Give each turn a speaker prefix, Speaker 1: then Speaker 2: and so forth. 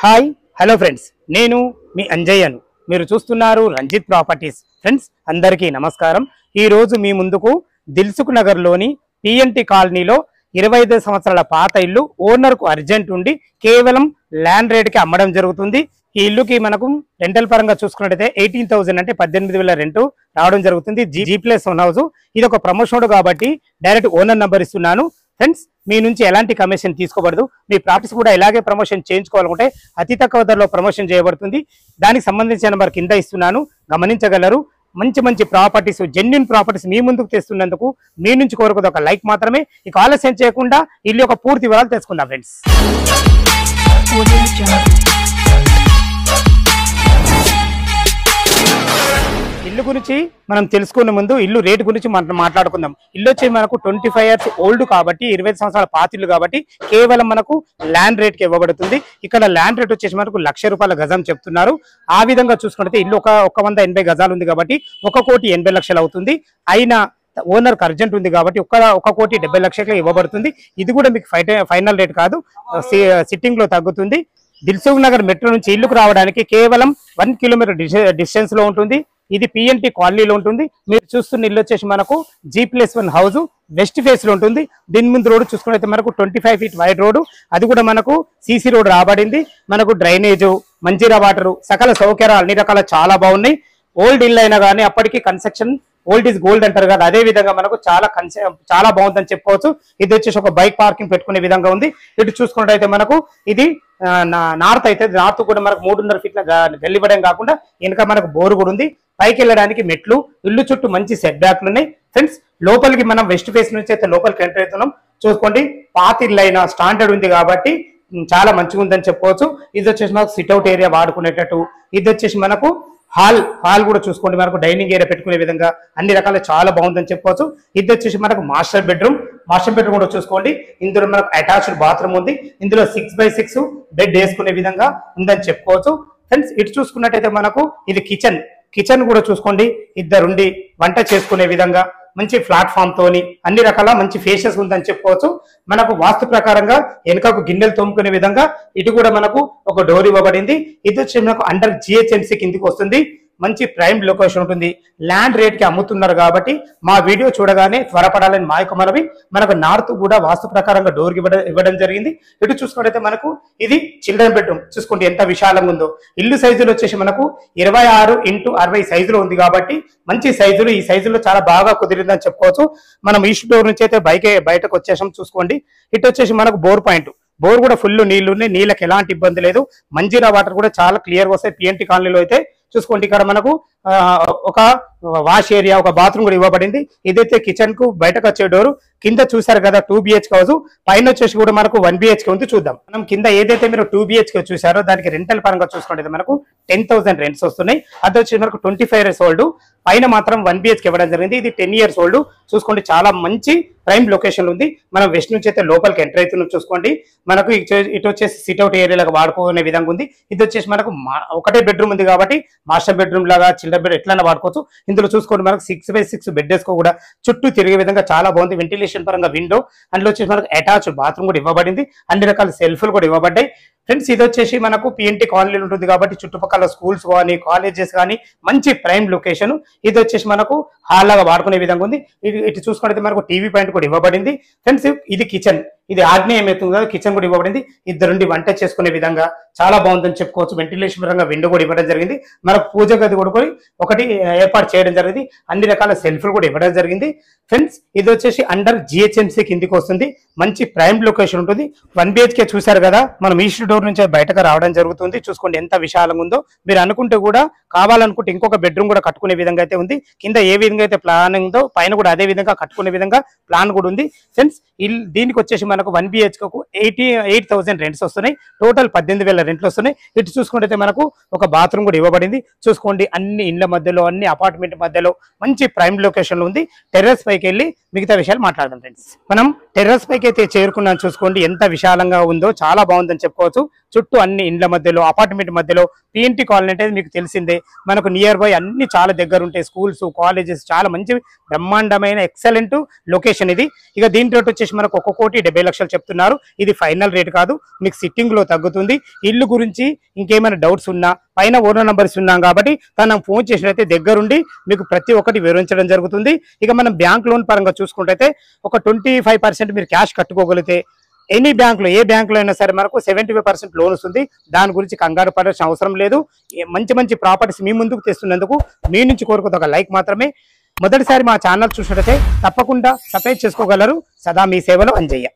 Speaker 1: Hi hello friends, నేను మీ అంజయ్యను. మీరు చూస్తున్నారు రంజిత్ ప్రాపర్టీస్. ఫ్రెండ్స్ అందరికీ నమస్కారం. ఈరోజు మీ ముందుకు దిల్సుఖ్ నగర్లోని పిఎన్టీ కాలనీలో 25 సంవత్సరాల పాత ఇల్లు ఓనర్కు అర్జెంట్ ఉండి కేవలం ల్యాండ్ రేట్కి అమ్మడం జరుగుతుంది. ఈ ఇల్లుకి మనకు రెంటల్ పరంగా చూసుకున్నట్టయితే 18,000 అంటే 18,000 రెంట్ రావడం జరుగుతుంది. G+1 house. ఇది ఒక ప్రమోషన్ కాబట్టి డైరెక్ట్ ఓనర్ నంబర్ ఇస్తున్నాను. ఫ్రెండ్స్ మీ నుంచి ఎలాంటి కమిషన్ తీసుకోబడదు. మీ ప్రాపర్టీస్ కూడా ఇలాగే ప్రమోషన్ చేయించుకోవాలనుకుంటే అతి తక్కువ ధరలో ప్రమోషన్ చేయబడుతుంది. దానికి సంబంధించిన నెంబర్ కింద ఇస్తున్నాను, గమనించగలరు. మంచి మంచి ప్రాపర్టీస్, జెన్యున్ ప్రాపర్టీస్ మీ ముందుకు తెస్తున్నందుకు మీ నుంచి కోరుకుది ఒక లైక్ మాత్రమే. ఇక ఆలస్యం చేయకుండా ఇల్లు యొక్క పూర్తి వివరాలు తెలుసుకుందాం ఫ్రెండ్స్. ఇల్లు గురించి మనం తెలుసుకునే ముందు ఇల్లు రేటు గురించి మనం మాట్లాడుకుందాం. ఇల్లు వచ్చి మనకు 25 years ఓల్డ్ కాబట్టి 25 సంవత్సరాల పాత ఇల్లు కాబట్టి కేవలం మనకు ల్యాండ్ రేట్ కి ఇవ్వబడుతుంది. ఇక్కడ ల్యాండ్ రేట్ వచ్చేసి మనకు ₹1,00,000 గజం చెప్తున్నారు. ఆ విధంగా చూసుకుంటే ఇల్లు ఒక 180 గజాలు ఉంది కాబట్టి 1,80,00,000 అవుతుంది. అయినా ఓనర్ కు అర్జెంట్ ఉంది కాబట్టి 1,70,00,000 ఇవ్వబడుతుంది. ఇది కూడా మీకు ఫైనల్ రేట్ కాదు, సిట్టింగ్ లో తగ్గుతుంది. దిల్సుఖ్ నగర్ మెట్రో నుంచి ఇల్లుకు రావడానికి కేవలం 1 కిలోమీటర్ డిస్టెన్స్ లో ఉంటుంది. ఇది పిఎన్టీ కాలనీలో ఉంటుంది. మీరు చూస్తున్న ఇల్లు వచ్చేసి మనకు G+1 హౌస్, వెస్ట్ ఫేస్ లో ఉంటుంది. దీని ముందు రోడ్డు చూసుకున్నైతే మనకు 25 feet వైడ్ రోడ్డు, అది కూడా మనకు సీసీ రోడ్ రాబడింది. మనకు డ్రైనేజ్, మంజీరా వాటర్, సకల సౌకర్యాలు అన్ని రకాల చాలా బాగున్నాయి. ఓల్డ్ ఇల్లు అయినా కానీ అప్పటికి కన్స్ట్రక్షన్ ఓల్డ్ ఈజ్ గోల్డ్ అంటారు కదా, అదే విధంగా మనకు చాలా బాగుందని చెప్పుకోవచ్చు. ఇది వచ్చేసి ఒక బైక్ పార్కింగ్ పెట్టుకునే విధంగా ఉంది. ఇటు చూసుకున్నట్టయితే మనకు ఇది నార్త్ అయితే నార్త్ కూడా మనకు 3.5 feet గల్లివ్వడం కాకుండా వెనక మనకు బోరు కూడా ఉంది. పైకి వెళ్ళడానికి మెట్లు, ఇల్లు చుట్టూ మంచి సెట్ బ్యాక్లు ఉన్నాయి. ఫ్రెండ్స్ లోపలికి మనం వెస్ట్ ఫేస్ నుంచి అయితే లోపలికి ఎంటర్ అవుతున్నాం. చూసుకోండి, పాత ఇల్లు అయినా స్టాండర్డ్ ఉంది కాబట్టి చాలా మంచిగా ఉందని చెప్పుకోవచ్చు. ఇది వచ్చేసి మనకు సిట్అవుట్ ఏరియా వాడుకునేటట్టు. ఇది వచ్చేసి మనకు హాల్ కూడా చూసుకోండి, మనకు డైనింగ్ ఏరియా పెట్టుకునే విధంగా అన్ని రకాల చాలా బాగుందని చెప్పుకోవచ్చు. ఇది వచ్చేసి మనకు మాస్టర్ బెడ్రూమ్ కూడా చూసుకోండి. ఇందులో మనకు అటాచ్డ్ బాత్రూమ్ ఉంది. ఇందులో 6x6 బెడ్ వేసుకునే విధంగా ఉందని చెప్పుకోవచ్చు. ఫ్రెండ్స్ ఇటు చూసుకున్నట్టయితే మనకు ఇది కిచెన్ కూడా చూసుకోండి, ఇద్దరుండి వంట చేసుకునే విధంగా మంచి ప్లాట్ఫామ్ తోని అన్ని రకాల మంచి ఫేషియస్ ఉందని చెప్పుకోవచ్చు. మనకు వాస్తు ప్రకారంగా వెనుకకు గిన్నెలు తోముకునే విధంగా ఇటు కూడా మనకు ఒక డోర్ ఇవ్వబడింది. ఇది వచ్చి మనకు అండర్ GHMC కిందికి వస్తుంది. మంచి ప్రైమ్ లొకేషన్ ఉంటుంది. ల్యాండ్ రేట్ కి అమ్ముతున్నారు కాబట్టి మా వీడియో చూడగానే త్వరపడాలని మా యొక్క మనవి. మనకు నార్త్ కూడా వాస్తు ప్రకారంగా డోర్ ఇవ్వడం జరిగింది. ఇటు చూసుకుంటే మనకు ఇది చిల్డ్రన్ బెడ్రూమ్ చూసుకోండి ఎంత విశాలంగా ఉందో. ఇల్లు సైజులు వచ్చేసి మనకు 26x60 సైజులో ఉంది కాబట్టి మంచి సైజులు. ఈ సైజులో చాలా బాగా కుదిరిందని చెప్పుకోవచ్చు. మనం ఈస్ట్ డోర్ నుంచి అయితే బయటకు వచ్చేసాం. చూసుకోండి, ఇటు వచ్చేసి మనకు బోర్ కూడా ఫుల్ నీళ్లు ఉన్నాయి. నీళ్ళకి ఎలాంటి ఇబ్బంది లేదు. మంజీరా వాటర్ కూడా చాలా క్లియర్గా వస్తాయి. పిఎన్టీ కాలనీలో అయితే చూసుకోండి, ఇక్కడ మనకు ఒక వాష్ ఏరియా, ఒక బాత్రూమ్ కూడా ఇవ్వబడింది. ఇదైతే కిచెన్ కు బయటకు వచ్చే డోరు. కింద చూసారు కదా 2 BHK హౌస్, పైన వచ్చేసి కూడా మనకు 1 BHK ఉంది. చూద్దాం. మనం కింద ఏదైతే మీరు 2 BHK చూసారో దానికి రెంటల్ పరంగా చూసుకుంటే మనకు 10,000 రెంట్స్ వస్తున్నాయి. అది వచ్చి మనకు 25 years ఓల్డ్. పైన మాత్రం 1 BHK ఇవ్వడం జరిగింది. ఇది 10 years ఓల్డ్. చూసుకోండి, చాలా మంచి ప్రైమ్ లొకేషన్ ఉంది. మనం వెస్ట్ నుంచి అయితే లోపలికి ఎంటర్ అవుతున్నాం. చూసుకోండి, మనకు ఇటు వచ్చేసి సిట్అవుట్ ఏరియాలకు వాడుకునే విధంగా ఉంది. ఇది వచ్చేసి మనకు ఒకటే బెడ్రూమ్ ఉంది కాబట్టి మాస్టర్ బెడ్రూమ్ లాగా చిల్డ్రన్ బెడ్ ఎట్లైనా వాడుకోవచ్చు. ఇందులో చూసుకోండి, మనకు 6x6 బెడ్ వేసుకో కూడా చుట్టూ తిరిగే విధంగా చాలా బాగుంది. వెంటిలేషన్ పరంగా విండో, అందులో వచ్చేసి మనకు అటాచ్డ్ బాత్రూమ్ కూడా ఇవ్వబడింది. అన్ని రకాల సెల్ఫ్లు కూడా ఇవ్వబడ్డాయి. ఫ్రెండ్స్ ఇది వచ్చేసి మనకు పిఎన్టీ కాలనీలో ఉంటుంది కాబట్టి చుట్టుపక్కల స్కూల్స్ కానీ కాలేజెస్ కానీ మంచి ప్రైమ్ లొకేషన్. ఇది వచ్చేసి మనకు హాల్ లాగా వాడుకునే విధంగా ఉంది. ఇటు చూసుకుంటే మనకు టీవీ పాయింట్ కూడా ఇవ్వబడింది. ఫ్రెండ్స్ ఇది కిచెన్, ఇది ఆగ్నేయం అవుతుంది కదా, కిచెన్ కూడా ఇవ్వబడింది. ఇద్దరుండి వంట చేసుకునే విధంగా చాలా బాగుందని చెప్పుకోవచ్చు. వెంటిలేషన్ పరంగా విండో కూడా ఇవ్వడం జరిగింది. మనకు పూజ గది కూడా ఒకటి ఏర్పాటు చేయడం జరిగింది. అన్ని రకాల సెల్ఫ్లు కూడా ఇవ్వడం జరిగింది. ఫ్రెండ్స్ ఇది వచ్చేసి అండర్ GHMC కిందికి వస్తుంది. మంచి ప్రైమ్ లొకేషన్ ఉంటుంది. 1 BHK చూసారు కదా, మనం ఈస్ట్ డోర్ నుంచి బయటకు రావడం జరుగుతుంది. చూసుకోండి ఎంత విశాలంగా ఉందో. మీరు అనుకుంటే కూడా కావాలనుకుంటే ఇంకొక బెడ్రూమ్ కూడా కట్టుకునే విధంగా అయితే ఉంది. కింద ఏ విధంగా అయితే ప్లాన్ ఉందో పైన కూడా అదే విధంగా కట్టుకునే విధంగా ప్లాన్ కూడా ఉంది. ఫ్రెండ్స్ దీనికి వచ్చేసి మనకు 1 BHK 88,000 రెంట్స్ వస్తున్నాయి. టోటల్ 18,000 రెంట్లు వస్తున్నాయి. ఇటు చూసుకుంటే మనకు ఒక బాత్రూమ్ కూడా ఇవ్వబడింది. చూసుకోండి, అన్ని ఇండ్ల మధ్యలో, అన్ని అపార్ట్మెంట్ మధ్యలో మంచి ప్రైమ్ లొకేషన్ లో ఉంది. టెర్రస్ పైకి వెళ్ళి మిగతా విషయాలు మాట్లాడదాం ఫ్రెండ్స్. మనం టెర్రస్ పైకి అయితే చేరుకున్నాం. చూసుకోండి ఎంత విశాలంగా ఉందో, చాలా బాగుందని చెప్పుకోవచ్చు. చుట్టూ అన్ని ఇండ్ల మధ్యలో, అపార్ట్మెంట్ మధ్యలో. పిఎన్టీ కాలనీ అంటే మీకు తెలిసిందే, మనకు నియర్ బై అన్ని చాలా దగ్గర ఉంటాయి, స్కూల్స్ కాలేజెస్, చాలా మంచి బ్రహ్మాండమైన ఎక్సలెంట్ లొకేషన్ ఇది. ఇక దీని రేట్ వచ్చేసి మనకు 1,70,00,000 చెప్తున్నారు. ఇది ఫైనల్ రేట్ కాదు, మీకు సిట్టింగ్ లో తగ్గుతుంది. ఇల్లు గురించి ఇంకేమైనా డౌట్స్ ఉన్నా పైన ఓనర్ నంబర్స్ ఉన్నాం కాబట్టి తనకు ఫోన్ చేసినట్లయితే దగ్గరుండి మీకు ప్రతి ఒక్కటి వివరించడం జరుగుతుంది. ఇక మనం బ్యాంక్ లోన్ పరంగా చూసుకుంటే ఒక 25% మీరు క్యాష్ కట్టుకోగలిగితే ఎనీ బ్యాంకులో, ఏ బ్యాంకులో అయినా సరే మనకు 75% లోన్ వస్తుంది. దాని గురించి కంగారు పడాల్సిన అవసరం లేదు. మంచి మంచి ప్రాపర్టీస్ మీ ముందుకు తెస్తున్నందుకు మీ నుంచి కోరుకున్న ఒక లైక్ మాత్రమే. మొదటిసారి మా ఛానల్ చూసినట్లయితే తప్పకుండా సబ్స్క్రైబ్ చేసుకోగలరు. సదా మీ సేవలో అంజయ్య.